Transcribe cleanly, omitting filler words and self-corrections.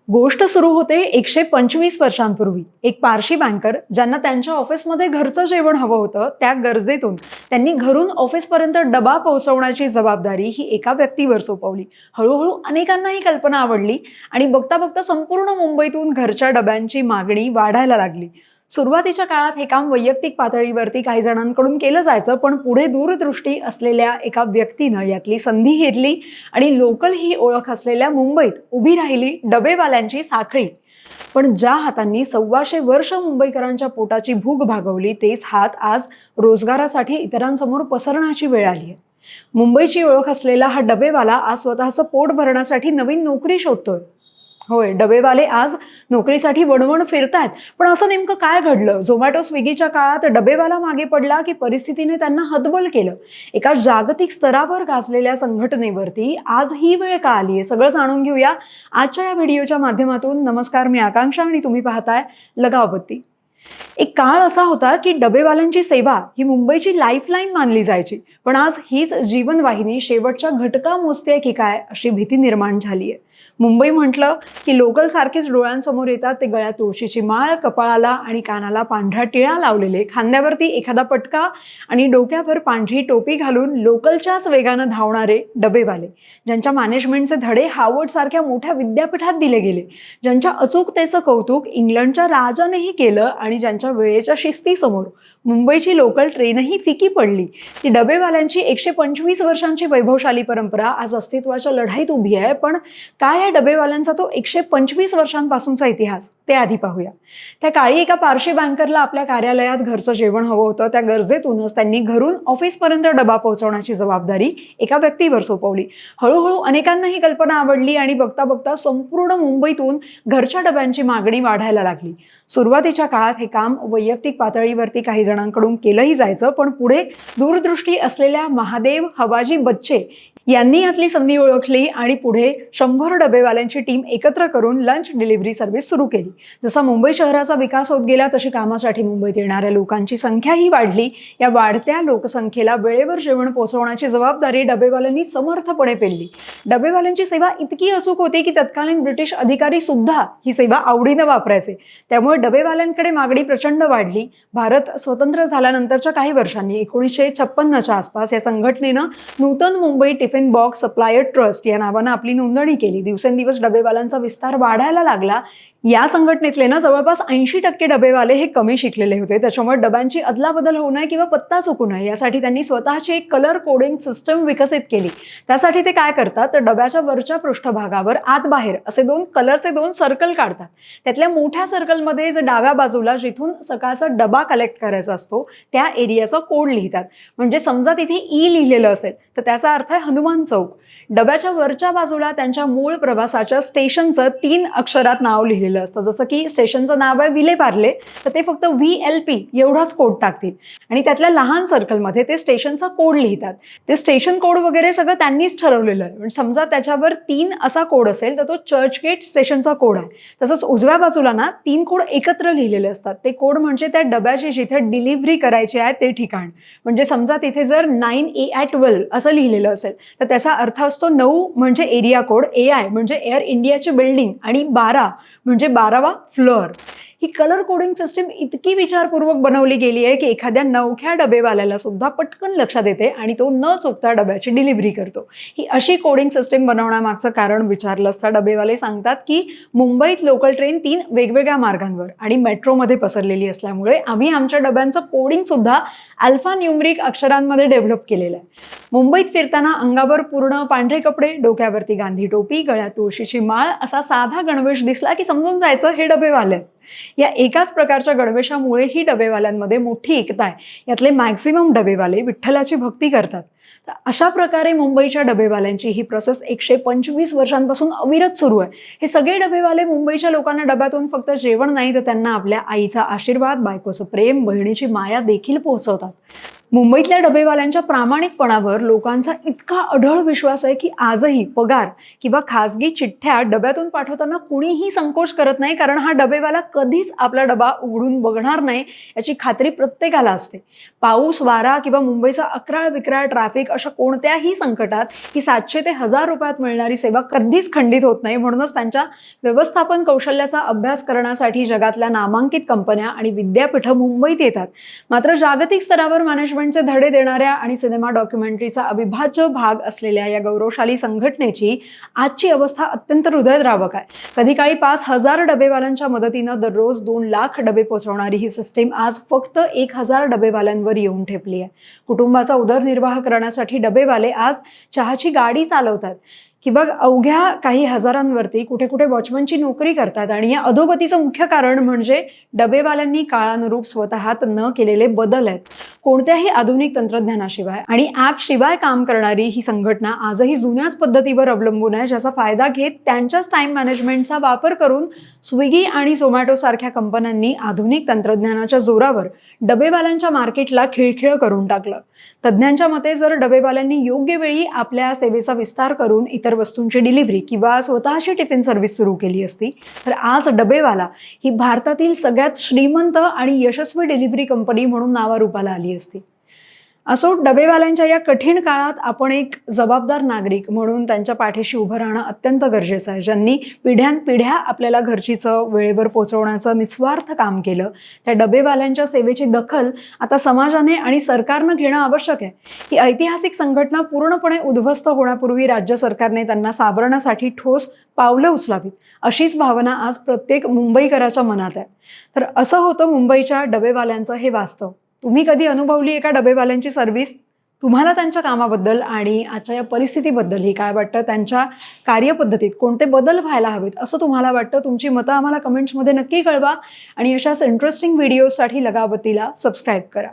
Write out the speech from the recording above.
गोष्ट सुरू होते 125 वर्षांपूर्वी. एक पारशी बँकर ज्यांना त्यांच्या ऑफिसमध्ये घरचं जेवण हवं होतं, त्या गरजेतून त्यांनी घरून ऑफिसपर्यंत डबा पोहोचवण्याची जबाबदारी ही एका व्यक्तीवर सोपवली. हळूहळू अनेकांना ही कल्पना आवडली आणि बघता बघता संपूर्ण मुंबईतून घरच्या डब्यांची मागणी वाढायला लागली. सुरुवातीच्या काळात हे काम वैयक्तिक पातळीवरती काही जणांकडून केलं जायचं, पण पुढे दूरदृष्टी असलेल्या एका व्यक्तीनं यातली संधी घेतली आणि लोकल ही ओळख असलेल्या मुंबईत उभी राहिली डबेवाल्यांची साखळी. पण ज्या हातांनी 125 वर्ष मुंबईकरांच्या पोटाची भूक भागवली, तेच हात आज रोजगारासाठी इतरांसमोर पसरण्याची वेळ आली आहे. मुंबईची ओळख असलेला हा डबेवाला आज स्वतःचं पोट भरण्यासाठी नवीन नोकरी शोधतोय. होय, डबेवाले आज नोकरीसाठी वणवण फिरतायत. पण असं नेमकं काय घडलं? झोमॅटो स्विगीच्या काळात डबेवाला मागे पडला की परिस्थितीने त्यांना हतबल केलं? एका जागतिक स्तरावर गाजलेल्या संघटनेवरती आज ही वेळ का आली आहे? सगळं जाणून घेऊया आजच्या या व्हिडिओच्या माध्यमातून. नमस्कार, मी आकांक्षा आणि तुम्ही पाहताय लगावबत्ती. एक काळ असा होता की डबेवाल्यांची सेवा ही मुंबईची लाईफलाईन मानली जायची. पण आज हीच जीवनवाहिनी शेवटच्या घटका मोजते की काय अशी भीती निर्माण झाली आहे. मुंबई म्हटलं की लोकल सारखेच डोळ्यांसमोर येतात ते गळ्यात तुळशीची माळ, कपाळाला आणि कानाला पांढरा टिळा लावलेले, खांद्यावरती एखादा पटका आणि डोक्यावर पांढरी टोपी घालून लोकलच्याच वेगानं धावणारे डबेवाले, ज्यांच्या मॅनेजमेंटचे धडे हार्वर्ड सारख्या मोठ्या विद्यापीठात दिले गेले, ज्यांच्या अचूकतेचं कौतुक इंग्लंडच्या राजानेही केलं आणि ज्यांच्या वेळेच्या शिस्तीसमोर मुंबईची लोकल ट्रेनही फिकी पडली. ती डबेवाल्यांची 125 वर्षांची वैभवशाली परंपरा आज अस्तित्वाच्या लढाईत उभी आहे. पण काय आहे डबेवाल्यांचा तो 125 वर्षांपासूनचा इतिहास, ते आधी पाहूया. त्या काळी एका पारशी बँकरला आपल्या कार्यालयात घरचं जेवण हवं होतं. त्या गरजेतूनच त्यांनी घरून ऑफिसपर्यंत डबा पोहोचवण्याची जबाबदारी एका व्यक्तीवर सोपवली. हळूहळू अनेकांना ही कल्पना आवडली आणि बघता बघता संपूर्ण मुंबईतून घरच्या डब्यांची मागणी वाढायला लागली. सुरुवातीच्या काळात हे काम वैयक्तिक पातळीवरती काही जणांकडून केलंही जायचं, पण पुढे दूरदृष्टी असलेल्या महादेव हवाजी बच्चे यांनी यातली संधी ओळखली आणि पुढे 100 डबेवाल्यांची टीम एकत्र करून लंच डिलिव्हरी सर्व्हिस सुरू केली. जसा मुंबई शहराचा विकास होत गेला तशी कामासाठी मुंबईत येणाऱ्या लोकांची संख्याही वाढली. या वाढत्या लोकसंख्येला वेळेवर जेवण पोहोचवण्याची जबाबदारी डबेवाल्यांनी समर्थपणे पेलली. डबेवाल्यांची सेवा इतकी अचूक होती की तत्कालीन ब्रिटिश अधिकारी सुद्धा ही सेवा आवडीनं वापरायचे. त्यामुळे डबेवाल्यांकडे मागणी प्रचंड वाढली. भारत स्वतंत्र झाल्यानंतरच्या काही वर्षांनी 1956च्या आसपास या संघटनेनं Nutan Mumbai tiffin box supplier trust या नावानं आपली नोंदणी केली. दिवसेंदिवस डबेवाल्यांचा विस्तार वाढायला लागला. या संघटनेतले ना जवळपास 80% डबेवाले हे कमी शिकलेले होते. त्याच्यामुळे डब्यांची अदलाबदल होऊ नये किंवा पत्ता चुकू नये यासाठी त्यांनी स्वतःची एक कलर कोडिंग सिस्टम विकसित केली. त्यासाठी ते काय करतात तर डब्याच्या वरच्या पृष्ठभागावर आत बाहेर असे कलरचे दोन सर्कल काढतात. त्यातल्या मोठ्या सर्कलमध्ये जे डाव्या बाजूला जिथून सकाळचा डबा कलेक्ट करायचा असतो त्या एरियाचा कोड लिहितात. म्हणजे समजा तिथे ई लिहिलेलं असेल तर त्याचा अर्थ आहे हनुमान चौक. डब्याच्या वरच्या बाजूला त्यांच्या मूळ प्रवासाच्या स्टेशनचं 3 अक्षरात नाव लिहिलेलं असतं. जसं की स्टेशनचं नाव आहे विलेपार्ले, तर ते फक्त VLP एवढाच कोड टाकतील आणि त्यातल्या लहान सर्कलमध्ये ते स्टेशनचा कोड लिहितात. ते स्टेशन कोड वगैरे सगळं त्यांनीच ठरवलेलं आहे. समजा त्याच्यावर 3 असा कोड असेल तर तो चर्चगेट स्टेशनचा कोड आहे. तसंच उजव्या बाजूला ना 3 कोड एकत्र लिहिलेले असतात. ते कोड म्हणजे त्या डब्याची जिथे डिलिव्हरी करायची आहे ते ठिकाण. म्हणजे समजा तिथे जर 9A@12 असं लिहिलेलं असेल तर त्याचा अर्थ असतो 9 म्हणजे एरिया कोड, AI म्हणजे एअर इंडियाची बिल्डिंग आणि 12 म्हणजे 12वा फ्लोअर. ही कलर कोडिंग सिस्टीम इतकी विचारपूर्वक बनवली गेली आहे की एखाद्या नवख्या डबेवाल्याला सुद्धा पटकन लक्षात येते आणि तो न चुकता डब्याची डिलिव्हरी करतो. ही अशी कोडिंग सिस्टीम बनवण्यामागचं कारण विचारलं असता डबेवाले सांगतात की मुंबईत लोकल ट्रेन 3 वेगवेगळ्या मार्गांवर आणि मेट्रोमध्ये पसरलेली असल्यामुळे आम्ही आमच्या डब्यांचं कोडिंग सुद्धा अल्फा न्यूमरिक अक्षरांमध्ये डेव्हलप केलेलं आहे. मुंबईत फिरताना अंगावर पूर्ण पांढरे कपडे, डोक्यावरती गांधी टोपी, गळ्यात तुळशीची माळ असा साधा गणवेश दिसला की समजून जायचं हे डबेवाले. या एकाच प्रकारच्या गणवेशामुळे ही डबेवाल्यांमध्ये मोठी एकता आहे. यातले मॅक्झिमम डबेवाले विठ्ठलाची भक्ती करतात. तर अशा प्रकारे मुंबईच्या डबेवाल्यांची ही प्रोसेस 125 वर्षांपासून अविरत सुरू आहे. हे सगळे डबेवाले मुंबईच्या लोकांना डब्यातून फक्त जेवण नाही तर त्यांना आपल्या आईचा आशीर्वाद, बायकोचं प्रेम, बहिणीची माया देखील पोहोचवतात. मुंबईतल्या डबेवाल्यांच्या प्रामाणिकपणावर लोकांचा इतका अढळ विश्वास आहे की आजही पगार किंवा खासगी चिठ्ठ्या डब्यातून पाठवताना कुणीही संकोच करत नाही, कारण हा डबेवाला कधीच आपला डबा उघडून बघणार नाही याची खात्री प्रत्येकाला असते. पाऊस, वारा किंवा मुंबईचा अक्राळ विक्राळ ट्रॅफिक अशा कोणत्याही संकटात ही 700 ते 1000 रुपयात मिळणारी सेवा कधीच खंडित होत नाही. म्हणूनच त्यांच्या व्यवस्थापन कौशल्याचा अभ्यास करण्यासाठी जगातल्या नामांकित कंपन्या आणि विद्यापीठं मुंबईत येतात. मात्र जागतिक स्तरावर मॅनेजमेंटचे धडे देणाऱ्या आणि सिनेमा डॉक्युमेंटरीचा अविभाज्य भाग असलेल्या या गौरवशाली संघटनेची आजची अवस्था अत्यंत हृदयद्रावक आहे. कधी काळी 5000 डबेवाल्यांच्या मदतीनं दररोज 2 लाख डबे पोहोचवणारी ही सिस्टीम आज फक्त 1000 डबेवाल्यांवर येऊन ठेपली आहे. कुटुंबाचा उदरनिर्वाह करण्यासाठी डबेवाले आज चहाची गाडी चालवतात किंवा अवघ्या काही हजारांवरती कुठे कुठे वॉचमनची नोकरी करतात. आणि या अधोगतीचं मुख्य कारण म्हणजे डबेवाल्यांनी काळानुरूप स्वतःत न केलेले बदल आहेत. कोणत्याही आधुनिक तंत्रज्ञानाशिवाय आणि ॲपशिवाय काम करणारी ही संघटना आजही जुन्याच पद्धतीवर अवलंबून आहे, ज्याचा फायदा घेत त्यांच्याच टाइम मॅनेजमेंटचा वापर करून स्विगी आणि झोमॅटो सारख्या कंपन्यांनी आधुनिक तंत्रज्ञानाच्या जोरावर डबेवाल्यांच्या मार्केटला खिळखिळं करून टाकलं. तज्ज्ञांच्या मते जर डबेवाल्यांनी योग्य वेळी आपल्या सेवेचा विस्तार करून इतर वस्तूंची डिलिव्हरी किंवा स्वतःची टिफिन सर्व्हिस सुरू केली असती तर आज डबेवाला ही भारतातील सगळ्यात श्रीमंत आणि यशस्वी डिलिव्हरी कंपनी म्हणून नावारूपाला आली असती. असो, डबेवाल्यांच्या या कठीण काळात आपण एक जबाबदार नागरिक म्हणून त्यांच्या पाठीशी उभं राहणं अत्यंत गरजेचं आहे. ज्यांनी पिढ्यानपिढ्या आपल्याला घरची चव वेळेवर पोहोचवण्याचं निस्वार्थ काम केलं, त्या डबेवाल्यांच्या सेवेची दखल आता समाजाने आणि सरकारनं घेणं आवश्यक आहे. ही ऐतिहासिक संघटना पूर्णपणे उद्ध्वस्त होण्यापूर्वी राज्य सरकारने त्यांना सावरण्यासाठी ठोस पावलं उचलावीत, अशीच भावना आज प्रत्येक मुंबईकराच्या मनात आहे. तर असं होतं मुंबईच्या डबेवाल्यांचं हे वास्तव. तुम्ही कधी अनुभवली एका डबेवाल्यांची सर्व्हिस? तुम्हाला त्यांच्या कामाबद्दल आणि आजच्या या परिस्थितीबद्दल काय वाटतं? त्यांच्या कार्यपद्धतीत कोणते बदल व्हायला हवेत असं तुम्हाला वाटतं? तुमची मतं आम्हाला कमेंट्समध्ये नक्की कळवा आणि अशाच इंटरेस्टिंग व्हिडिओजसाठी लगावतीला सबस्क्राईब करा.